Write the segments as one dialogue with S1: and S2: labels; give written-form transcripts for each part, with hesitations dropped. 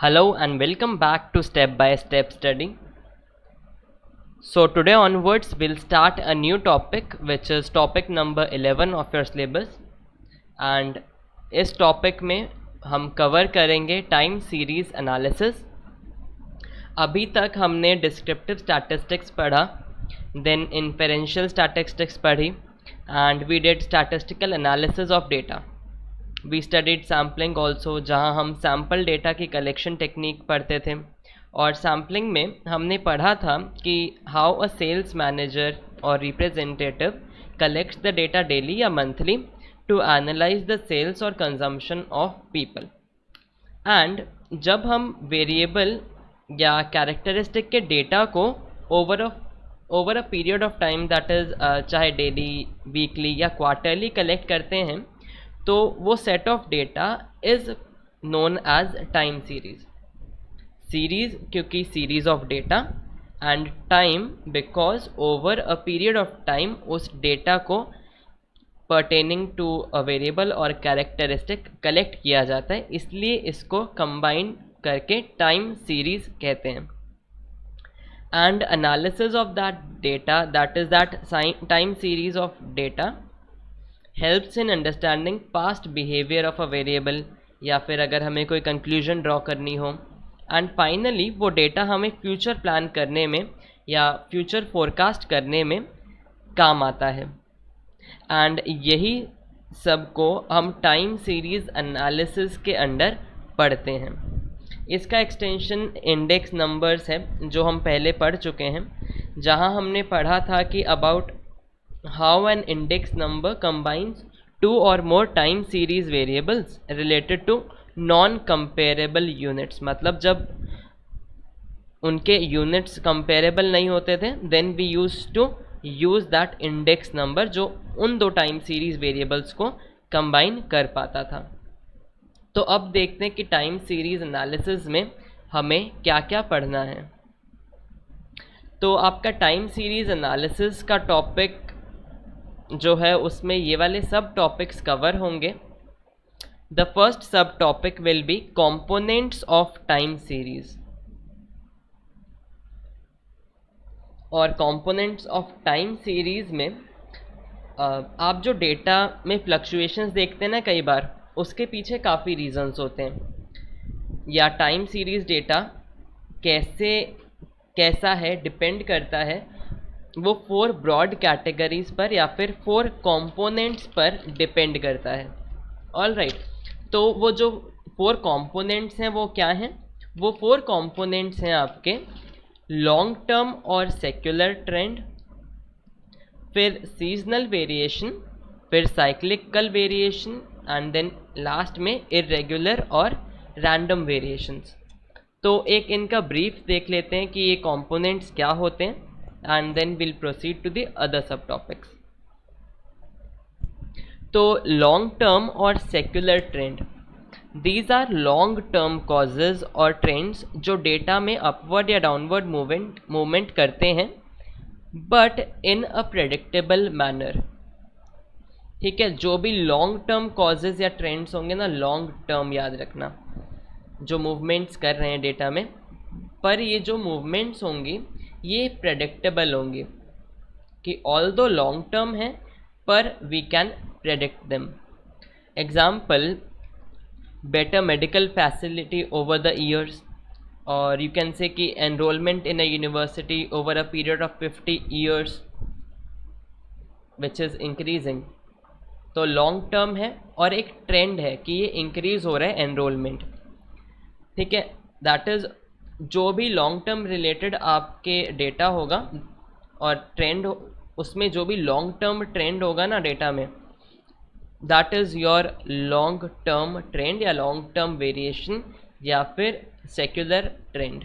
S1: Hello and welcome back to Step by Step Study. So today onwards we'll start a new topic which is topic number 11 of your syllabus, and इस topic में हम cover करेंगे time series analysis. अभी तक हमने descriptive statistics पढ़ा, then inferential statistics पढ़ी and we did statistical analysis of data. We studied sampling also, जहाँ हम सैम्पल डेटा की कलेक्शन टेक्निक पढ़ते थे. और सैम्पलिंग में हमने पढ़ा था कि हाउ अ सेल्स मैनेजर और representative collects the data daily या monthly to analyse the sales और कंजम्पशन ऑफ पीपल. एंड जब हम वेरिएबल या कैरेक्टरिस्टिक के डेटा को over a period of time, that is चाहे डेली, वीकली या क्वार्टरली कलेक्ट करते हैं, तो वो set of data is known as time series. Series क्योंकि series of data, and time because over a period of time उस data को pertaining to a variable और कैरेक्टरिस्टिक कलेक्ट किया जाता है, इसलिए इसको कंबाइन करके टाइम सीरीज कहते हैं. And analysis of that data, that is that time series of data, helps in understanding past behaviour of a variable, या फिर अगर हमें कोई कंक्लूजन ड्रॉ करनी हो. एंड फाइनली वो डेटा हमें फ्यूचर प्लान करने में या फ्यूचर फोरकास्ट करने में काम आता है. एंड यही सब को हम टाइम सीरीज एनालिसिस के अंडर पढ़ते हैं. इसका एक्सटेंशन इंडेक्स नंबर्स है, जो हम पहले पढ़ चुके हैं, जहां हमने पढ़ा था कि about how an index number combines two और more time series variables related to non comparable units. मतलब जब उनके यूनिट्स कंपेरेबल नहीं होते थे, then we use that index number, जो उन दो टाइम सीरीज वेरिएबल्स को कंबाइन कर पाता था. तो अब देखते हैं कि टाइम सीरीज एनालिसिस में हमें क्या क्या पढ़ना है. तो आपका टाइम सीरीज एनालिसिस का टॉपिक जो है उसमें ये वाले सब टॉपिक्स कवर होंगे. द फर्स्ट सब topic will be components of time series. और कंपोनेंट्स ऑफ टाइम सीरीज में आप जो डेटा में फ्लक्चुएशंस देखते हैं ना कई बार, उसके पीछे काफ़ी रीजंस होते हैं. या टाइम सीरीज डेटा कैसा है डिपेंड करता है वो 4 ब्रॉड कैटेगरीज पर या फिर 4 कंपोनेंट्स पर डिपेंड करता है. ऑल राइट, तो वो जो 4 कंपोनेंट्स हैं वो क्या हैं? वो 4 कंपोनेंट्स हैं आपके लॉन्ग टर्म और सेक्युलर ट्रेंड, फिर सीजनल वेरिएशन, फिर cyclical variation, and then last में इरेगुलर और रैंडम वेरिएशंस. तो एक इनका ब्रीफ देख लेते हैं कि ये कंपोनेंट्स क्या होते हैं, and then we'll proceed to the other subtopics. तो long term और secular trend, these are long term causes और trends जो डेटा में upward या downward movement करते हैं, but in a predictable manner. ठीक है, जो भी long term causes या trends होंगे ना, long term याद रखना, जो movements कर रहे हैं डेटा में, पर ये जो movements होंगी ये प्रेडिक्टेबल होंगी कि ऑल्दो लॉन्ग टर्म है पर we can predict them. Example, better medical facility over the years, और यू कैन से कि enrolment in a university over a period of 50 years which is increasing. तो long term है और एक trend है कि ये इंक्रीज हो रहा है एनरोलमेंट. ठीक है, दैट इज़ जो भी लॉन्ग टर्म रिलेटेड आपके डेटा होगा और ट्रेंड, उसमें जो भी लॉन्ग टर्म ट्रेंड होगा ना डेटा में, that is your long term trend या लॉन्ग टर्म वेरिएशन या फिर सेक्युलर ट्रेंड.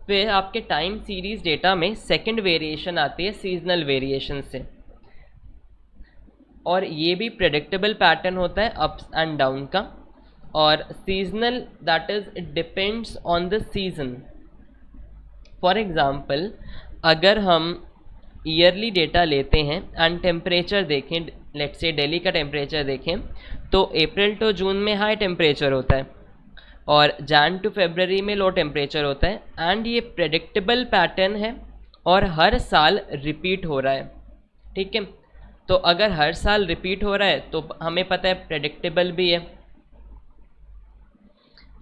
S1: फिर आपके टाइम सीरीज डेटा में सेकंड वेरिएशन आती है सीजनल वेरिएशन से, और ये भी प्रेडिक्टेबल पैटर्न होता है अप्स एंड डाउन का. और seasonal, that is it depends on the season. For example, अगर हम ईयरली डेटा लेते हैं एंड टेम्परेचर देखें, लेट्स से दिल्ली का टेम्परेचर देखें, तो अप्रैल टू जून में हाई टेम्परेचर होता है, और जैन टू फरवरी में लो टेम्परेचर होता है, एंड ये प्रेडिक्टेबल पैटर्न है और हर साल रिपीट हो रहा है, ठीक है। तो अगर हर साल रिपीट हो रहा है तो हमें पता है प्रेडिक्टेबल भी है।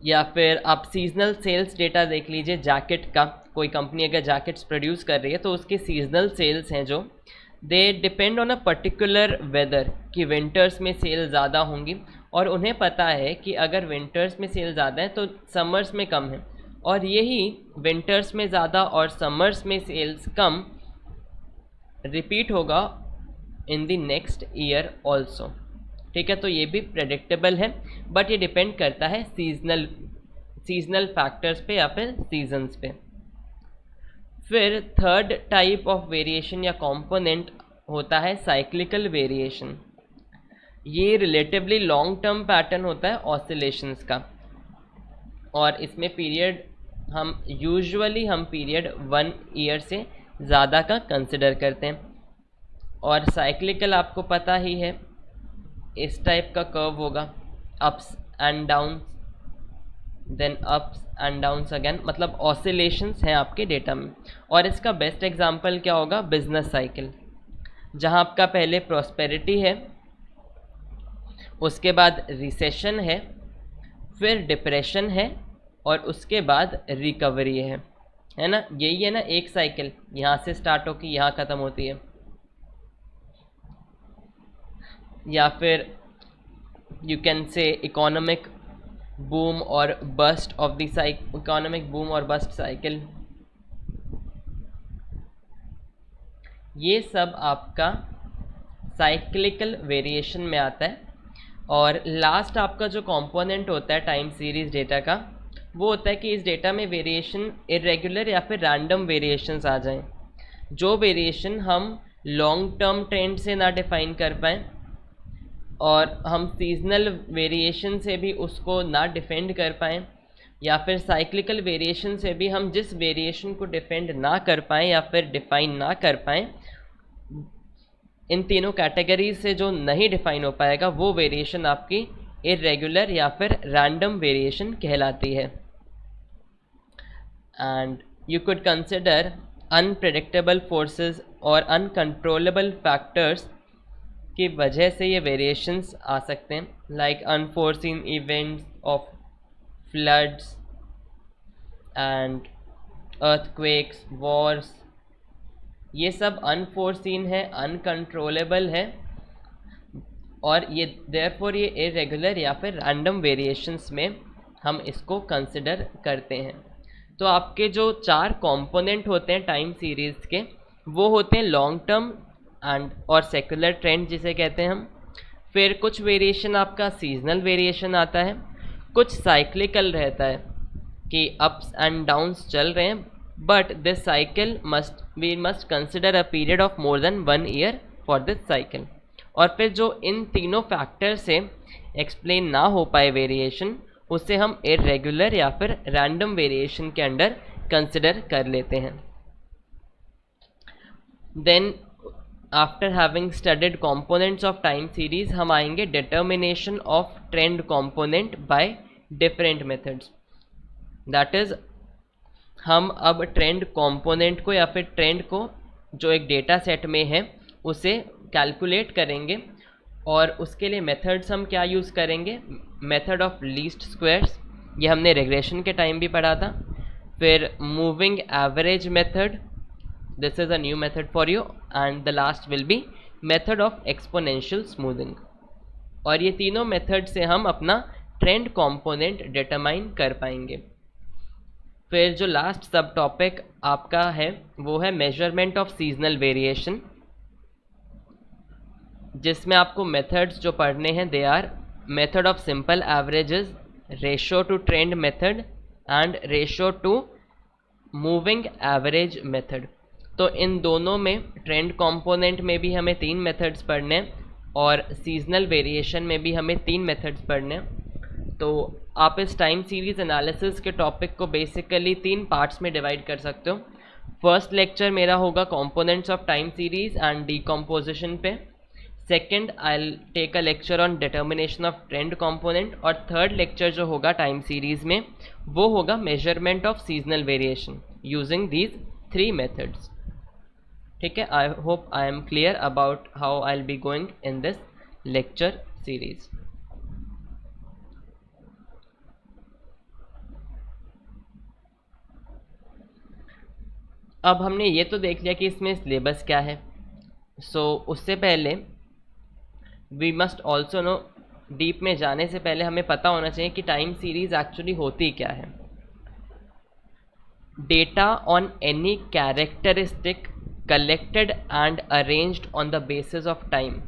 S1: या फिर आप सीजनल सेल्स डेटा देख लीजिए जैकेट का, कोई कंपनी अगर जैकेट्स प्रोड्यूस कर रही है तो उसके सीजनल सेल्स हैं जो they depend on a particular weather, कि विंटर्स में सेल ज़्यादा होंगी, और उन्हें पता है कि अगर विंटर्स में सेल ज़्यादा है तो समर्स में कम है, और यही विंटर्स में ज़्यादा और समर्स में सेल्स कम रिपीट होगा in the next year also, ठीक है। तो ये भी प्रेडिक्टेबल है, बट ये डिपेंड करता है सीजनल फैक्टर्स पे या फिर सीजन्स पे। फिर थर्ड टाइप ऑफ वेरिएशन या कंपोनेंट होता है साइक्लिकल वेरिएशन। ये रिलेटिवली लॉन्ग टर्म पैटर्न होता है ऑसिलेशंस का, और इसमें पीरियड हम पीरियड 1 ईयर से ज़्यादा का कंसिडर करते हैं। और साइक्लिकल आपको पता ही है, इस टाइप का कर्व होगा, ups and downs, then ups and downs again, मतलब ऑसिलेशंस हैं आपके डेटा में। और इसका बेस्ट एग्जांपल क्या होगा, बिजनेस साइकिल, जहां आपका पहले प्रॉस्पेरिटी है, उसके बाद रिसेशन है, फिर डिप्रेशन है, और उसके बाद रिकवरी है ना। यही है ना एक साइकिल, यहाँ से स्टार्ट होकर यहाँ ख़त्म होती है। या फिर you can say economic boom और bust of the economic boom और बस्ट साइकिल। ये सब आपका साइक्लिकल वेरिएशन में आता है। और लास्ट आपका जो कंपोनेंट होता है टाइम सीरीज डेटा का, वो होता है कि इस डेटा में वेरिएशन इरेगुलर या फिर रैंडम वेरिएशंस आ जाएं, जो वेरिएशन हम लॉन्ग टर्म ट्रेंड से ना डिफाइन कर पाएँ और हम सीजनल वेरिएशन से भी उसको ना डिफेंड कर पाएँ, या फिर साइक्लिकल वेरिएशन से भी हम जिस वेरिएशन को डिफेंड ना कर पाएँ या फिर डिफाइन ना कर पाएँ, इन तीनों कैटेगरीज से जो नहीं डिफाइन हो पाएगा वो वेरिएशन आपकी इरेगुलर या फिर रैंडम वेरिएशन कहलाती है। And you could consider unpredictable forces और अनकंट्रोलेबल फैक्टर्स की वजह से ये वेरिएशंस आ सकते हैं, like unforeseen events of floods and earthquakes, Wars. ये सब अनफोर्सीन है, अनकंट्रोलेबल है, और ये देयरफॉर ये इरेगुलर या फिर रैंडम वेरिएशंस में हम इसको कंसिडर करते हैं। तो आपके जो 4 कंपोनेंट होते हैं टाइम सीरीज़ के, वो होते हैं लॉन्ग टर्म एंड और सेकुलर ट्रेंड जिसे कहते हैं हम। फिर कुछ वेरिएशन आपका सीजनल वेरिएशन आता है, कुछ साइक्लिकल रहता है कि अप्स एंड डाउन्स चल रहे हैं, but this cycle we must consider a period of more than 1 year for this cycle. और फिर जो इन तीनों फैक्टर से एक्सप्लेन ना हो पाए वेरिएशन, उसे हम इरेगुलर या फिर रैंडम वेरिएशन के अंडर कंसिडर कर लेते हैं। Then after having studied components of time series, हम आएंगे determination of trend component by different methods. That is, हम अब ट्रेंड कंपोनेंट को या फिर ट्रेंड को जो एक डेटा सेट में है उसे कैलकुलेट करेंगे, और उसके लिए मेथड्स हम क्या यूज़ करेंगे, मेथड ऑफ लीस्ट स्क्वायर्स, ये हमने रिग्रेशन के टाइम भी पढ़ा था। फिर moving average method, this is a new method for you, and the last will be method of exponential smoothing. और ये तीनों मेथड से हम अपना ट्रेंड कंपोनेंट डिटरमाइन कर पाएंगे। फिर जो लास्ट सब टॉपिक आपका है वो है मेजरमेंट ऑफ सीजनल वेरिएशन, जिसमें आपको मेथड्स जो पढ़ने हैं they are method of simple averages, ratio to trend method and ratio to moving average method. तो इन दोनों में ट्रेंड कंपोनेंट में भी हमें 3 मेथड्स पढ़ने हैं और सीजनल वेरिएशन में भी हमें 3 मेथड्स पढ़ने हैं। तो आप इस टाइम सीरीज एनालिसिस के टॉपिक को बेसिकली 3 पार्ट्स में डिवाइड कर सकते हो। फर्स्ट लेक्चर मेरा होगा components of time series and decomposition पे। Second I take a lecture on determination of trend component, और थर्ड लेक्चर जो होगा टाइम सीरीज में वो होगा measurement of seasonal variation using these 3 methods. ठीक है, I hope I am clear about how I will be going in this lecture series. अब हमने ये तो देख लिया कि इसमें सिलेबस क्या है, उससे पहले we must also know, deep में जाने से पहले हमें पता होना चाहिए कि टाइम सीरीज एक्चुअली होती क्या है। Data on any characteristic collected and arranged on the basis of time,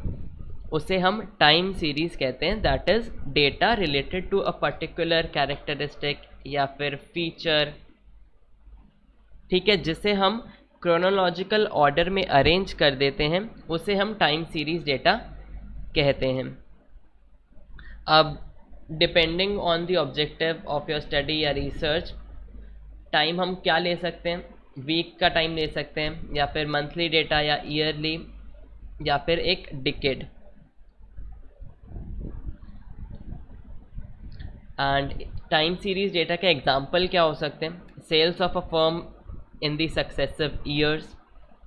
S1: उसे हम टाइम सीरीज कहते हैं। That is data related to a particular characteristic या फिर फीचर, ठीक है, जिसे हम क्रोनोलॉजिकल ऑर्डर में अरेंज कर देते हैं, उसे हम टाइम सीरीज डेटा कहते हैं। अब depending on the objective of your study या रिसर्च, टाइम हम क्या ले सकते हैं, वीक का टाइम ले सकते हैं, या फिर मंथली डेटा, या ईयरली, या फिर एक decade. And time series data के एग्जाम्पल क्या हो सकते हैं, sales of a firm in the successive years,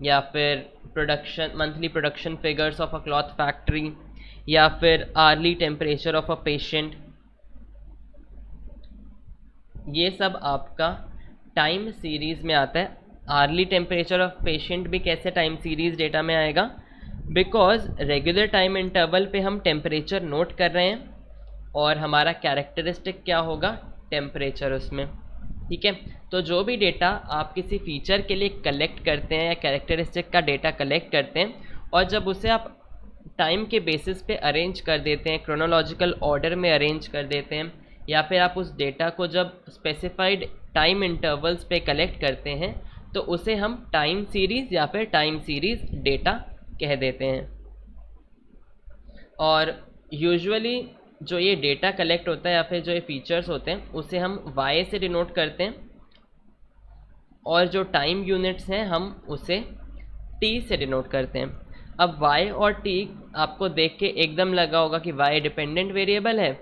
S1: या फिर production, monthly production figures of a cloth factory, या फिर hourly temperature of a patient. ये सब आपका टाइम सीरीज में आता है। आर्ली टेम्परेचर ऑफ पेशेंट भी कैसे टाइम सीरीज डेटा में आएगा, बिकॉज रेगुलर टाइम इंटरवल पे हम टेम्परेचर नोट कर रहे हैं और हमारा कैरेक्टरिस्टिक क्या होगा, टेम्परेचर उसमें। ठीक है, तो जो भी डेटा आप किसी फीचर के लिए कलेक्ट करते हैं या कैरेक्टरिस्टिक का डेटा कलेक्ट करते हैं, और जब उसे आप टाइम के बेसिस पे अरेंज कर देते हैं, क्रोनोलॉजिकल ऑर्डर में अरेंज कर देते हैं, या फिर आप उस डेटा को जब स्पेसिफाइड टाइम इंटरवल्स पे कलेक्ट करते हैं, तो उसे हम टाइम सीरीज़ या फिर टाइम सीरीज़ डेटा कह देते हैं। और यूजुअली जो ये डेटा कलेक्ट होता है या फिर जो ये फीचर्स होते हैं, उसे हम y से डिनोट करते हैं, और जो टाइम यूनिट्स हैं हम उसे t से डिनोट करते हैं। अब y और t आपको देख के एकदम लगा होगा कि y डिपेंडेंट वेरिएबल है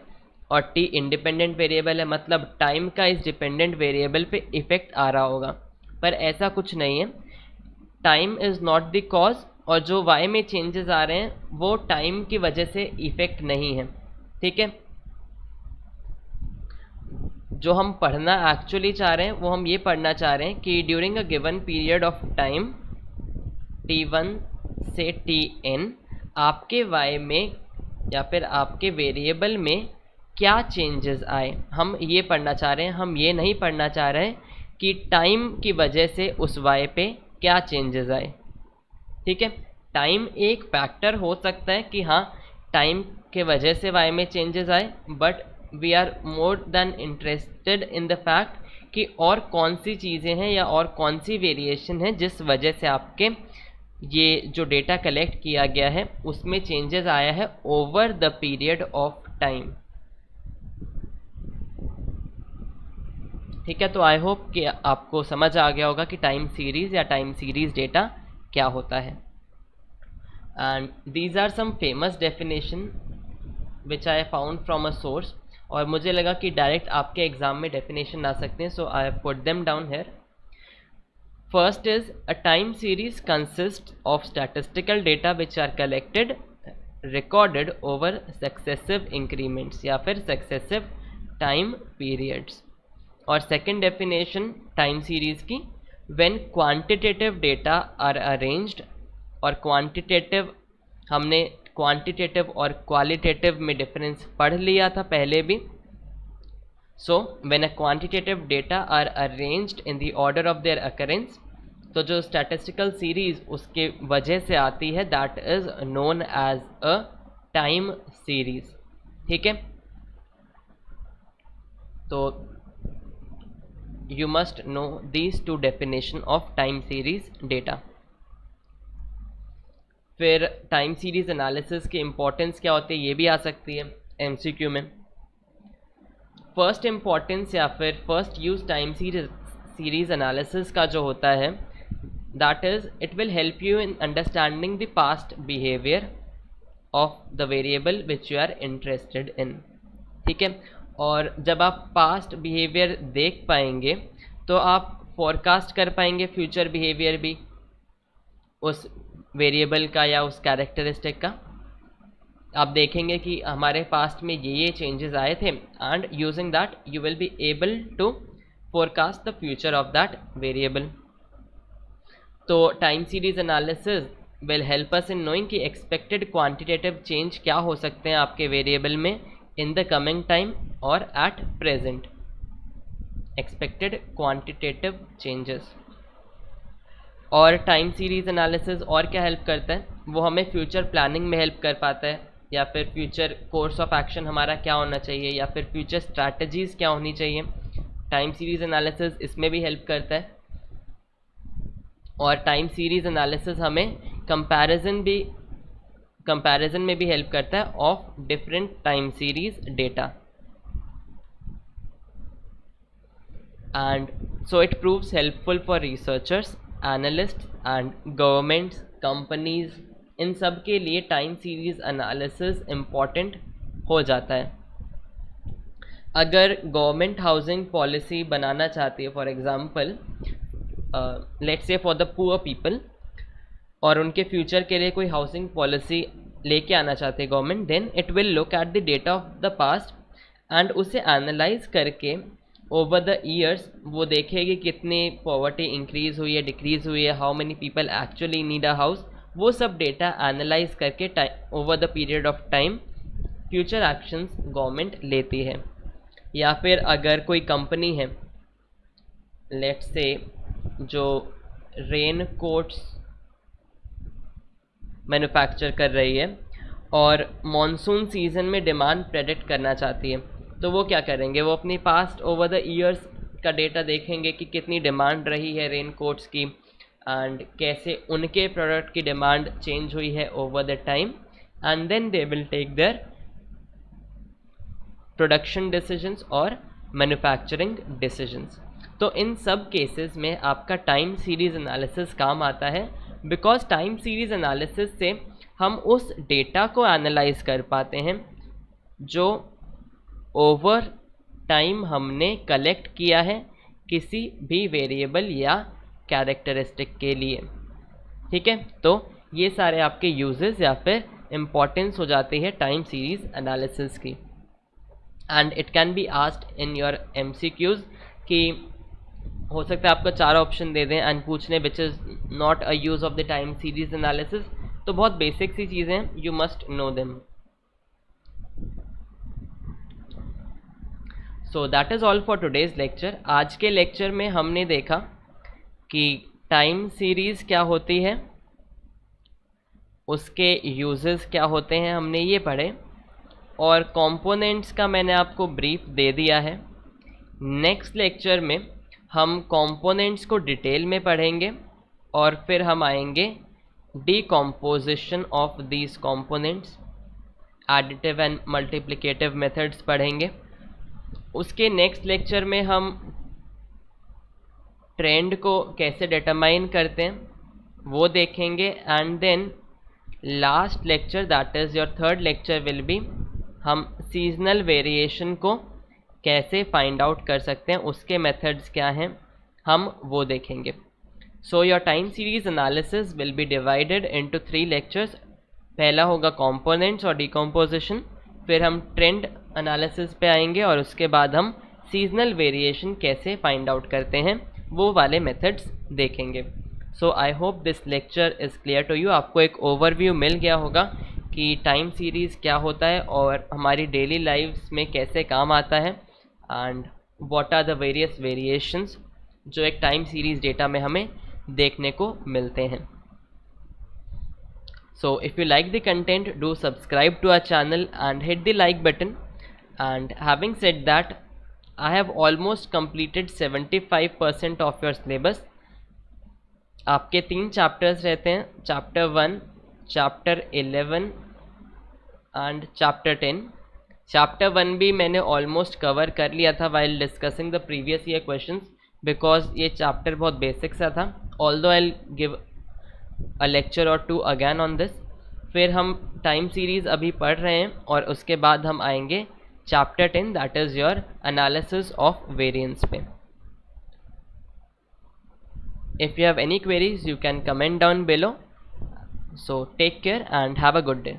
S1: और t इंडिपेंडेंट वेरिएबल है, मतलब टाइम का इस डिपेंडेंट वेरिएबल पे इफ़ेक्ट आ रहा होगा, पर ऐसा कुछ नहीं है। Time is not the cause, और जो y में चेंजेस आ रहे हैं वो टाइम की वजह से इफ़ेक्ट नहीं है। ठीक है, जो हम पढ़ना एक्चुअली चाह रहे हैं वो हम ये पढ़ना चाह रहे हैं कि during a given period of time t1 से tn आपके y में या फिर आपके वेरिएबल में क्या चेंजेस आए, हम ये पढ़ना चाह रहे हैं। हम ये नहीं पढ़ना चाह रहे हैं कि टाइम की वजह से उस y पे क्या चेंजेस आए। ठीक है, टाइम एक फैक्टर हो सकता है कि हाँ टाइम के वजह से y में चेंजेस आए, but we are more than interested in the fact कि और कौन सी चीज़ें हैं या और कौन सी वेरिएशन है जिस वजह से आपके ये जो डेटा कलेक्ट किया गया है उसमें चेंजेस आया है over the period of time. ठीक है, तो आई होप कि आपको समझ आ गया होगा कि टाइम सीरीज़ या टाइम सीरीज़ डेटा क्या होता है। And these are some famous definition which I found from a source, और मुझे लगा कि डायरेक्ट आपके एग्जाम में डेफिनेशन आ सकते हैं, so I put them down here. First is a time series consist of statistical data which are collected recorded over successive increments या फिर सक्सेसिव टाइम पीरियड्स। और सेकेंड डेफिनेशन टाइम सीरीज की, when quantitative data are arranged, और quantitative हमने quantitative और qualitative में difference पढ़ लिया था पहले भी। So when a quantitative data are arranged in the order of their occurrence, तो जो स्टैटिस्टिकल सीरीज उसके वजह से आती है that is known as a time series. ठीक है, तो you must know these two definition of time series data. फिर टाइम सीरीज एनालिसिस की इम्पोर्टेंस क्या होती है ये भी आ सकती है एमसीक्यू में। फर्स्ट इम्पोर्टेंस या फिर first use time series analysis का जो होता है that is it will help you in understanding the past behaviour of the variable which you are interested in. ठीक है, और जब आप पास्ट बिहेवियर देख पाएंगे तो आप फोरकास्ट कर पाएंगे फ्यूचर बिहेवियर भी उस वेरिएबल का या उस कैरेक्टरिस्टिक का। आप देखेंगे कि हमारे पास्ट में ये चेंजेस आए थे and using that you will be able to forecast the future of that variable. तो time series analysis will help us in knowing कि एक्सपेक्टेड क्वांटिटेटिव चेंज क्या हो सकते हैं आपके वेरिएबल में इन द कमिंग टाइम और at present, expected quantitative changes. और टाइम सीरीज एनालिसिस और क्या हेल्प करता है, वो हमें फ्यूचर प्लानिंग में हेल्प कर पाता है, या फिर फ्यूचर कोर्स ऑफ एक्शन हमारा क्या होना चाहिए, या फिर फ्यूचर स्ट्रैटेजीज क्या होनी चाहिए। टाइम सीरीज एनालिसिस इसमें भी हेल्प करता है। और टाइम सीरीज एनालिसिस हमें कंपैरिजन में भी हेल्प करता है of different time series data. And so it proves helpful for researchers, analyst and governments, companies, इन सब के लिए टाइम सीरीज एनालिसिस इम्पॉर्टेंट हो जाता है। अगर गवर्नमेंट हाउसिंग पॉलिसी बनाना चाहती है, for example let's say for the poor people, और उनके फ्यूचर के लिए कोई हाउसिंग पॉलिसी लेके आना चाहते हैं government, then it will look at the data of the past and उसे एनालाइज करके ओवर द ईयर्स वो देखेगी कितनी पॉवर्टी इंक्रीज हुई है, डिक्रीज हुई है, how many people actually need a house. वो सब डेटा एनालाइज करके over the period of time future actions government लेती है। या फिर अगर कोई कंपनी है लेट्स से जो रेन कोट्स मैन्युफैक्चर कर रही है और मॉनसून सीजन में डिमांड प्रेडिक्ट करना चाहती है, तो वो क्या करेंगे, वो अपनी पास्ट ओवर द ईयर्स का डेटा देखेंगे कि कितनी डिमांड रही है रेन कोट्स की एंड कैसे उनके प्रोडक्ट की डिमांड चेंज हुई है over the time, and then they will take their production decisions और मैन्युफैक्चरिंग डिसीजंस। तो इन सब केसेस में आपका टाइम सीरीज एनालिसिस काम आता है, बिकॉज टाइम सीरीज एनालिसिस से हम उस डेटा को एनालाइज कर पाते हैं जो ओवर टाइम हमने कलेक्ट किया है किसी भी वेरिएबल या कैरेक्टरिस्टिक के लिए। ठीक है, तो ये सारे आपके यूजेस या फिर इम्पॉर्टेंस हो जाती है टाइम सीरीज एनालिसिस की। And it can be asked in your MCQs कि हो सकता है आपको 4 ऑप्शन दे दें एंड पूछने which is not a use of the time series analysis. तो बहुत बेसिक सी चीज़ें हैं, you must know them. So that is all for today's lecture. आज के लेक्चर में हमने देखा कि टाइम सीरीज़ क्या होती है, उसके यूजेस क्या होते हैं, हमने ये पढ़े, और कंपोनेंट्स का मैंने आपको ब्रीफ दे दिया है। नेक्स्ट लेक्चर में हम कंपोनेंट्स को डिटेल में पढ़ेंगे और फिर हम आएंगे decomposition of these components, additive and multiplicative methods पढ़ेंगे। उसके नेक्स्ट लेक्चर में हम ट्रेंड को कैसे डिटरमाइन करते हैं वो देखेंगे, and then last lecture that is your third lecture will be हम सीजनल वेरिएशन को कैसे फाइंड आउट कर सकते हैं, उसके मेथड्स क्या हैं हम वो देखेंगे। So your time series analysis will be divided into 3 lectures. पहला होगा कंपोनेंट्स और डिकम्पोजिशन, फिर हम ट्रेंड एनालिसिस पे आएंगे और उसके बाद हम सीजनल वेरिएशन कैसे फाइंड आउट करते हैं वो वाले मेथड्स देखेंगे। So I hope this lecture is clear to you. आपको एक ओवरव्यू मिल गया होगा कि टाइम सीरीज़ क्या होता है और हमारी डेली लाइफ्स में कैसे काम आता है, and what are the various variations जो एक टाइम सीरीज़ डेटा में हमें देखने को मिलते हैं। So if you like the content, do subscribe to our channel and hit the like button. And having said that, I have almost completed 75% of your syllabus. आपके 3 chapters रहते हैं, chapter 1, chapter 11 and chapter 10। Chapter 1 भी मैंने almost cover कर लिया था while discussing the previous year questions, because ये chapter बहुत बेसिक सा था। Although I'll give a lecture or two again on this, फिर हम टाइम सीरीज़ अभी पढ़ रहे हैं और उसके बाद हम आएंगे chapter 10 that is your analysis of variance पे. If you have any queries, you can comment down below. So take care and have a good day.